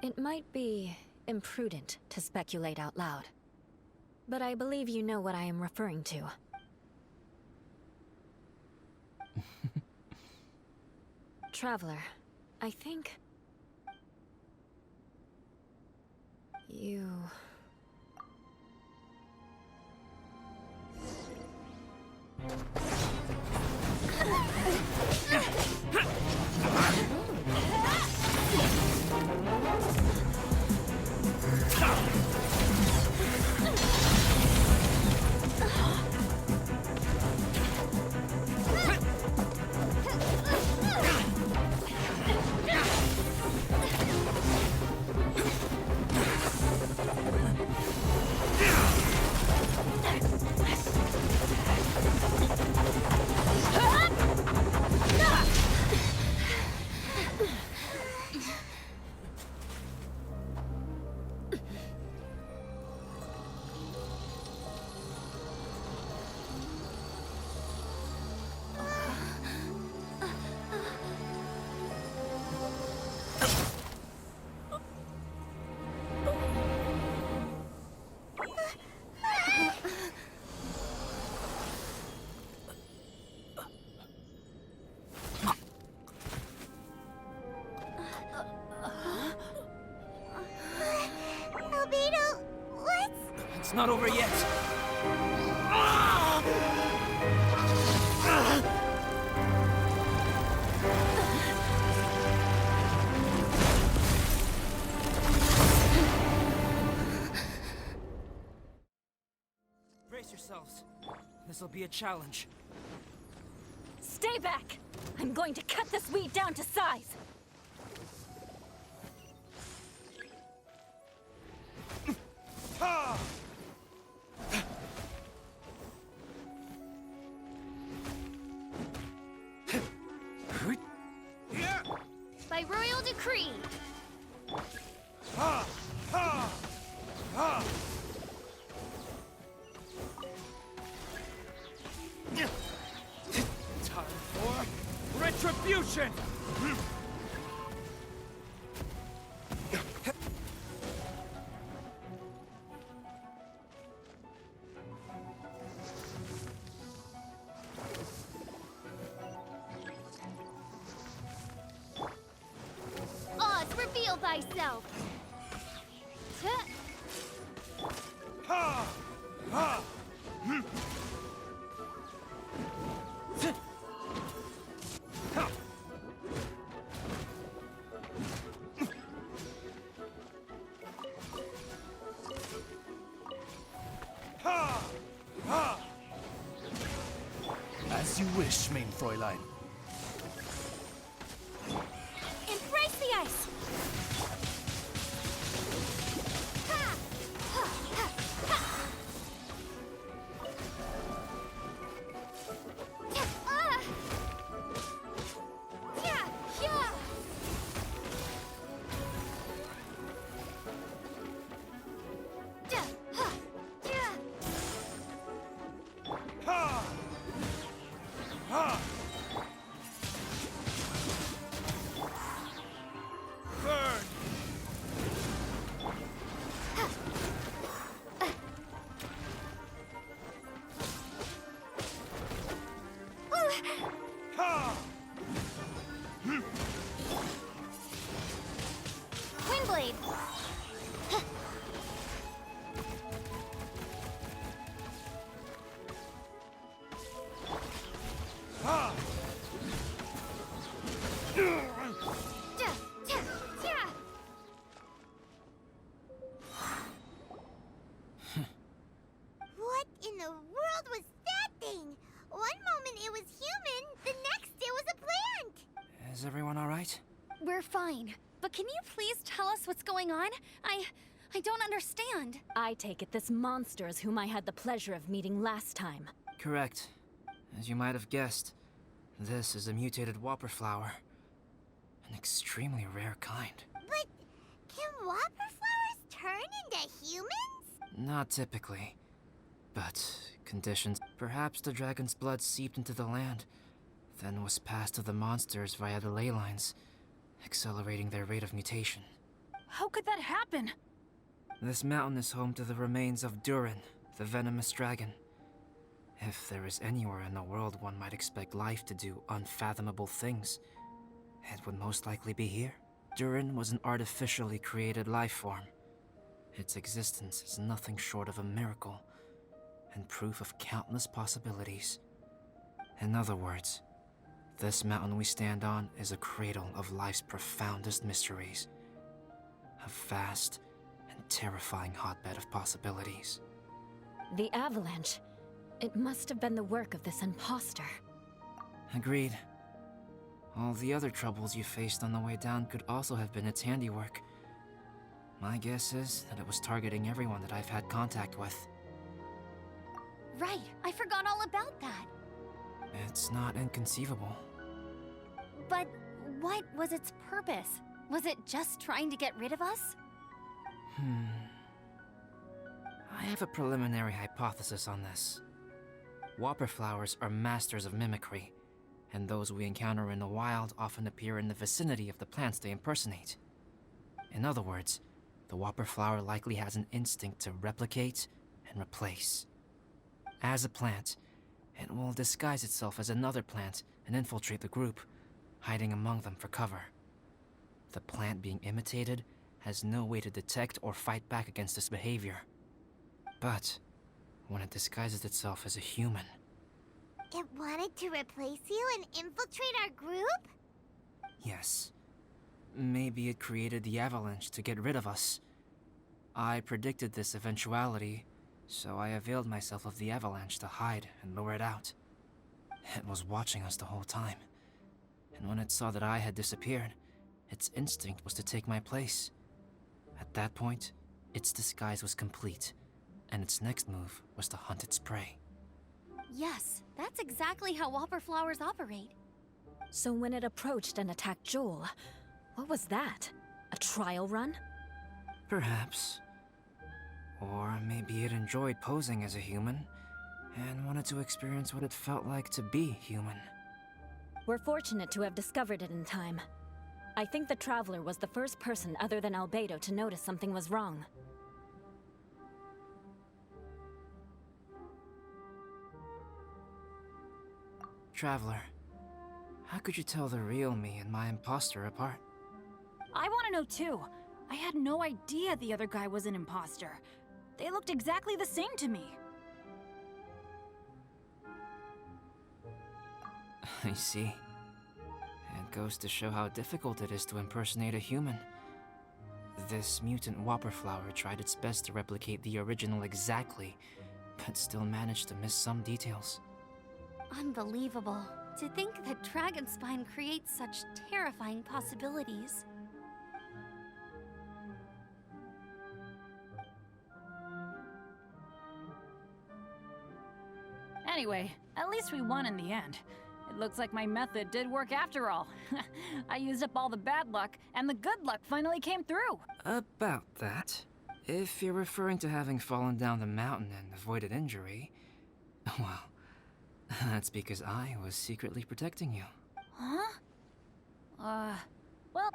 It might be imprudent to speculate out loud, but I believe you know what I am referring to. Traveler, I think... you... Albedo, what? It's not over yet. Brace yourselves. This'll be a challenge. Stay back! I'm going to cut this weed down to size! By royal decree. Time for retribution! Oz, reveal thyself. As you wish, main Fräulein. Embrace the ice. Windblade. What in the world was that thing? One moment it was human, the next it was a plant! Is everyone alright? We're fine. But can you please tell us what's going on? I don't understand. I take it this monster is whom I had the pleasure of meeting last time. Correct. As you might have guessed, this is a mutated whopper flower. An extremely rare kind. But can whopper flowers turn into humans? Not typically. But conditions. Perhaps the dragon's blood seeped into the land, then was passed to the monsters via the ley lines, accelerating their rate of mutation. How could that happen? This mountain is home to the remains of Durin, the venomous dragon. If there is anywhere in the world one might expect life to do unfathomable things, it would most likely be here. Durin was an artificially created life form. Its existence is nothing short of a miracle, and proof of countless possibilities. In other words, this mountain we stand on is a cradle of life's profoundest mysteries. A vast and terrifying hotbed of possibilities. The avalanche. It must have been the work of this imposter. Agreed. All the other troubles you faced on the way down could also have been its handiwork. My guess is that it was targeting everyone that I've had contact with. Right, I forgot all about that. It's not inconceivable. But what was its purpose? Was it just trying to get rid of us? I have a preliminary hypothesis on this. Whopper flowers are masters of mimicry, and those we encounter in the wild often appear in the vicinity of the plants they impersonate. In other words, the whopper flower likely has an instinct to replicate and replace. As a plant, it will disguise itself as another plant and infiltrate the group, hiding among them for cover. The plant being imitated has no way to detect or fight back against this behavior. But when it disguises itself as a human, It wanted to replace you and infiltrate our group? yes, maybe it created the avalanche to get rid of us. I predicted this eventuality, so I availed myself of the avalanche to hide and lure it out. It was watching us the whole time, and when it saw that I had disappeared, its instinct was to take my place. At that point, its disguise was complete, and its next move was to hunt its prey. Yes, that's exactly how whopper flowers operate. So when it approached and attacked Joel, what was that? A trial run? Perhaps. Or maybe it enjoyed posing as a human, and wanted to experience what it felt like to be human. We're fortunate to have discovered it in time. I think the Traveler was the first person other than Albedo to notice something was wrong. Traveler, how could you tell the real me and my imposter apart? I want to know too. I had no idea the other guy was an imposter. They looked exactly the same to me. I see. It goes to show how difficult it is to impersonate a human. This mutant whopper flower tried its best to replicate the original exactly, but still managed to miss some details. Unbelievable. To think that Dragonspine creates such terrifying possibilities. Anyway, at least we won in the end. It looks like my method did work after all. I used up all the bad luck, and the good luck finally came through. About that, if you're referring to having fallen down the mountain and avoided injury, well, that's because I was secretly protecting you. Huh? Well,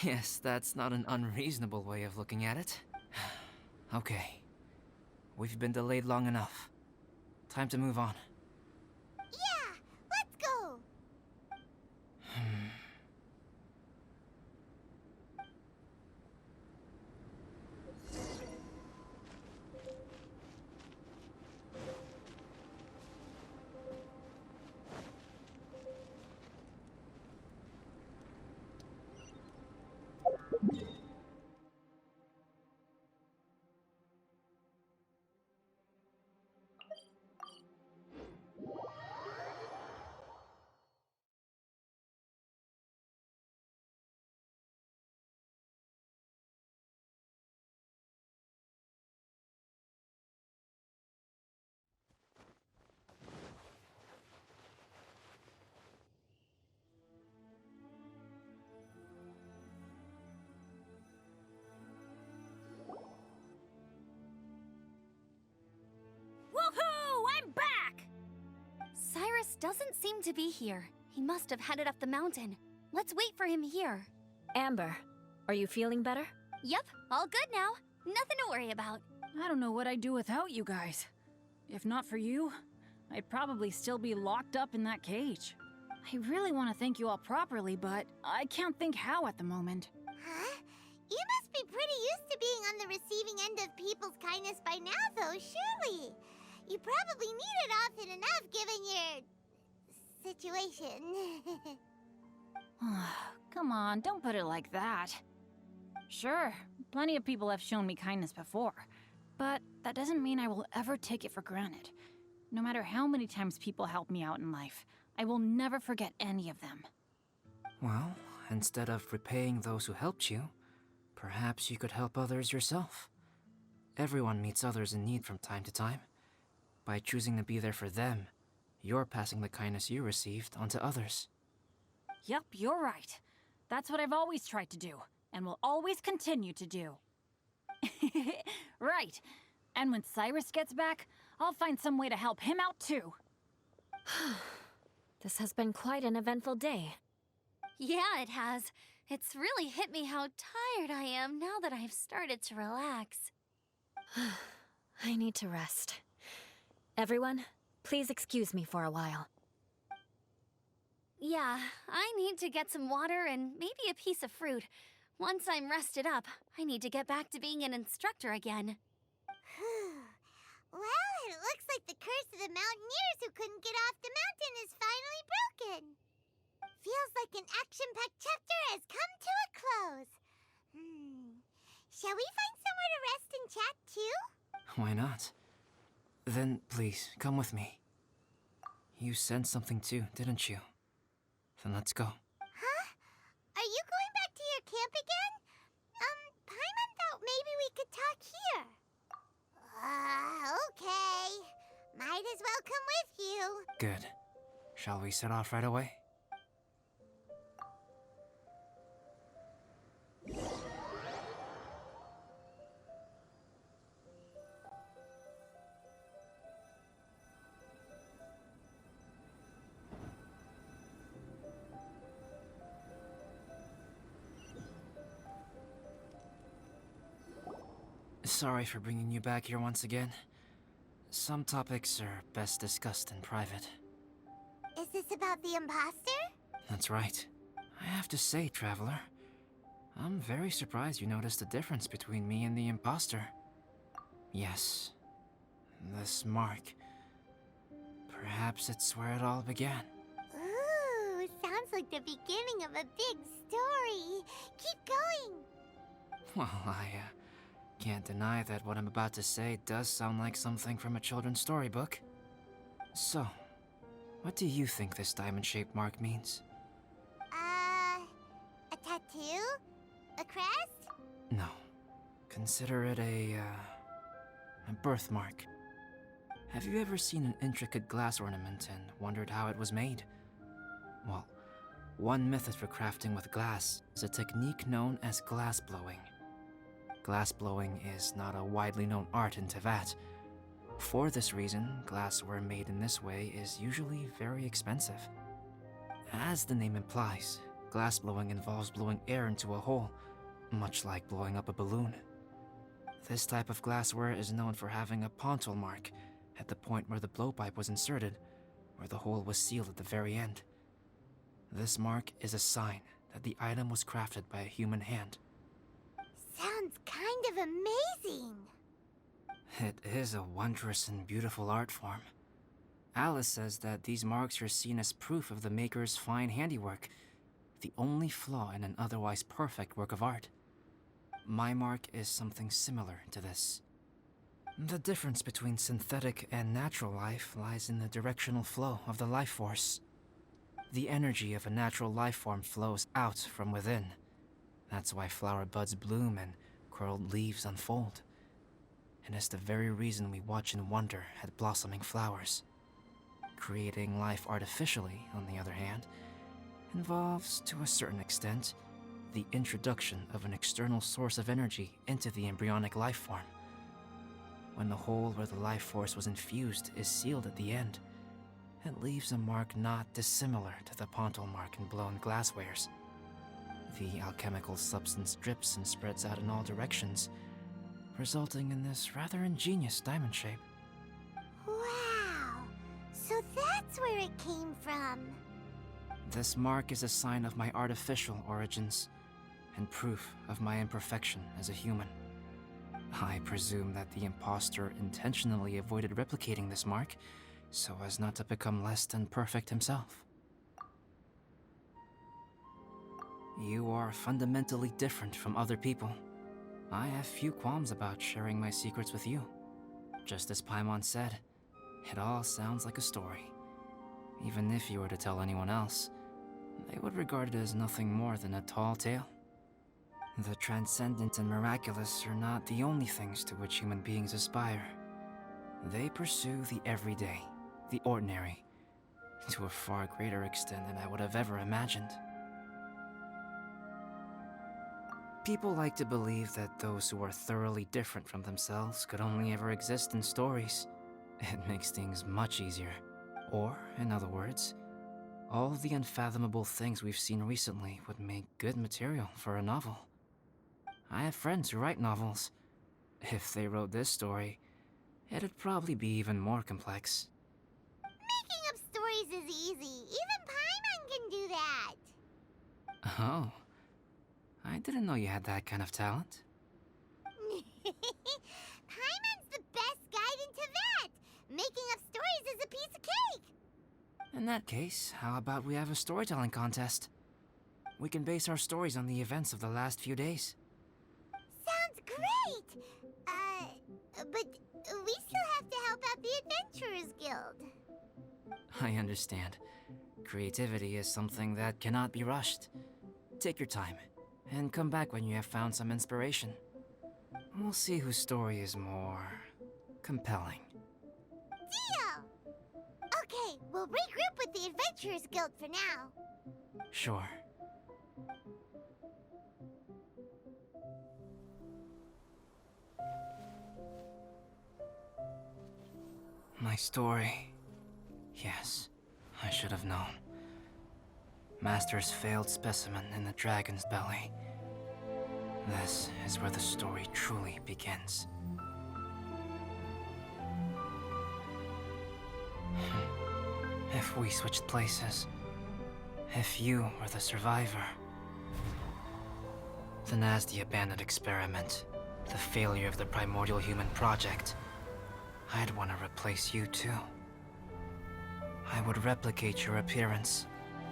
Yes, that's not an unreasonable way of looking at it. Okay. We've been delayed long enough. Time to move on. Yeah, let's go! woohoo! I'm back! Cyrus doesn't seem to be here. He must have headed up the mountain. Let's wait for him here. Amber, Are you feeling better? Yep, all good now. Nothing to worry about. I don't know what I'd do without you guys. If not for you, I'd probably still be locked up in that cage. I really want to thank you all properly, but I can't think how at the moment. Huh? You must be pretty used to being on the receiving end of people's kindness by now, though, surely. You probably need it often enough, given your... situation. Come on, don't put it like that. Sure, plenty of people have shown me kindness before, but that doesn't mean I will ever take it for granted. No matter how many times people help me out in life, I will never forget any of them. Well, instead of repaying those who helped you, perhaps you could help others yourself. Everyone meets others in need from time to time. By choosing to be there for them, you're passing the kindness you received onto others. Yep, you're right. That's what I've always tried to do, and will always continue to do. Right. And when Cyrus gets back, I'll find some way to help him out too. This has been quite an eventful day. Yeah, it has. It's really hit me how tired I am now that I've started to relax. I need to rest. Everyone, please excuse me for a while. Yeah, I need to get some water and maybe a piece of fruit. Once I'm rested up, I need to get back to being an instructor again. Well, it looks like the curse of the mountaineers who couldn't get off the mountain is finally broken. Feels like an action-packed chapter has come to a close. Shall we find somewhere to rest and chat too? Why not? Then, please, come with me. You sensed something too, didn't you? Then let's go. Huh? Are you going back to your camp again? Paimon thought maybe we could talk here. Okay. Might as well come with you. Good. Shall we set off right away? Sorry for bringing you back here once again. Some topics are best discussed in private. Is this about the imposter? That's right. I have to say, Traveler, I'm very surprised you noticed the difference between me and the imposter. Yes, this mark. Perhaps it's where it all began. Ooh, sounds like the beginning of a big story. Keep going. Well, I can't deny that what I'm about to say does sound like something from a children's storybook. So, what do you think this diamond-shaped mark means? A tattoo? A crest? No. Consider it a birthmark. Have you ever seen an intricate glass ornament and wondered how it was made? Well, one method for crafting with glass is a technique known as glass blowing. Glass blowing is not a widely known art in Teyvat. For this reason, glassware made in this way is usually very expensive. As the name implies, glass blowing involves blowing air into a hole, much like blowing up a balloon. This type of glassware is known for having a pontil mark at the point where the blowpipe was inserted, where the hole was sealed at the very end. This mark is a sign that the item was crafted by a human hand. Sounds kind of amazing. It is a wondrous and beautiful art form. Alice says that these marks are seen as proof of the maker's fine handiwork, the only flaw in an otherwise perfect work of art. My mark is something similar to this. The difference between synthetic and natural life lies in the directional flow of the life force. The energy of a natural life form flows out from within. That's why flower buds bloom and curled leaves unfold. And it's the very reason we watch and wonder at blossoming flowers. Creating life artificially, on the other hand, involves, to a certain extent, the introduction of an external source of energy into the embryonic life form. When the hole where the life force was infused is sealed at the end, it leaves a mark not dissimilar to the pontil mark in blown glasswares. The alchemical substance drips and spreads out in all directions, resulting in this rather ingenious diamond shape. Wow! So that's where it came from. This mark is a sign of my artificial origins, and proof of my imperfection as a human. I presume that the impostor intentionally avoided replicating this mark, so as not to become less than perfect himself. You are fundamentally different from other people. I have few qualms about sharing my secrets with you. Just as Paimon said, it all sounds like a story. Even if you were to tell anyone else, they would regard it as nothing more than a tall tale. The transcendent and miraculous are not the only things to which human beings aspire. They pursue the everyday, the ordinary, to a far greater extent than I would have ever imagined. People like to believe that those who are thoroughly different from themselves could only ever exist in stories. It makes things much easier. Or, in other words, all of the unfathomable things we've seen recently would make good material for a novel. I have friends who write novels. If they wrote this story, it'd probably be even more complex. Making up stories is easy. Even Paimon can do that. Oh, I didn't know you had that kind of talent. Paimon's the best guide into that. Making up stories is a piece of cake. In that case, how about we have a storytelling contest? We can base our stories on the events of the last few days. Sounds great! But we still have to help out the Adventurers Guild. I understand. Creativity is something that cannot be rushed. Take your time, and come back when you have found some inspiration. We'll see whose story is more compelling. Deal! Okay, we'll regroup with the Adventurers Guild for now. Sure. My story. Yes, I should have known. Master's failed specimen in the dragon's belly. This is where the story truly begins. If we switched places, if you were the survivor, then as the abandoned experiment, the failure of the primordial human project, I'd want to replace you too. I would replicate your appearance,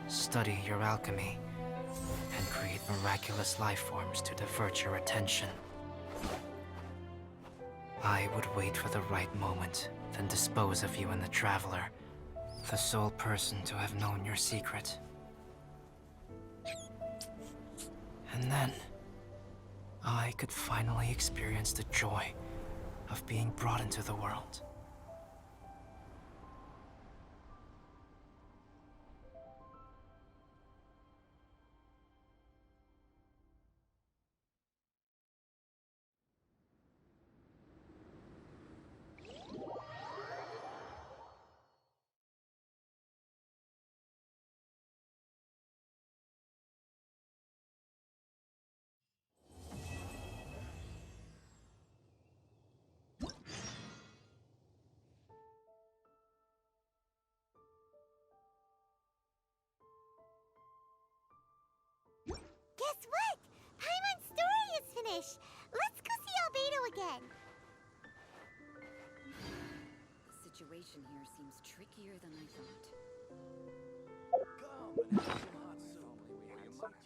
study your alchemy, and create miraculous life forms to divert your attention. I would wait for the right moment, then dispose of you and the Traveler, the sole person to have known your secret. And then, I could finally experience the joy of being brought into the world. Guess what? Paimon's story is finished. Let's go see Albedo again. The situation here seems trickier than I thought. Come and have some hot soup. Or you might just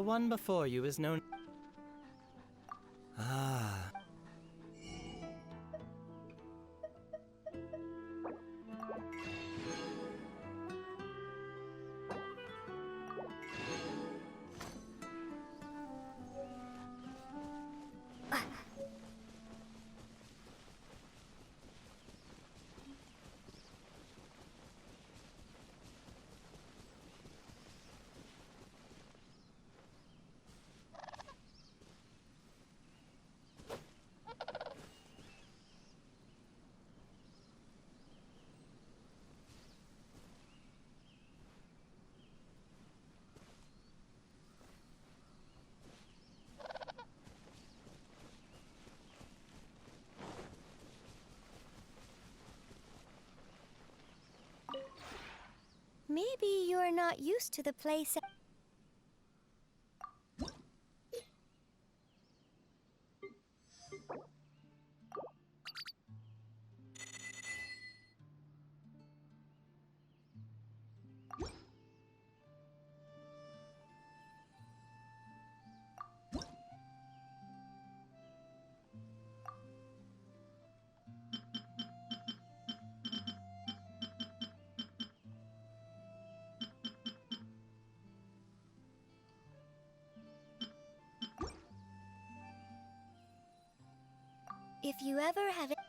The one before you is known... Ah. Maybe you're not used to the place. If you ever have it.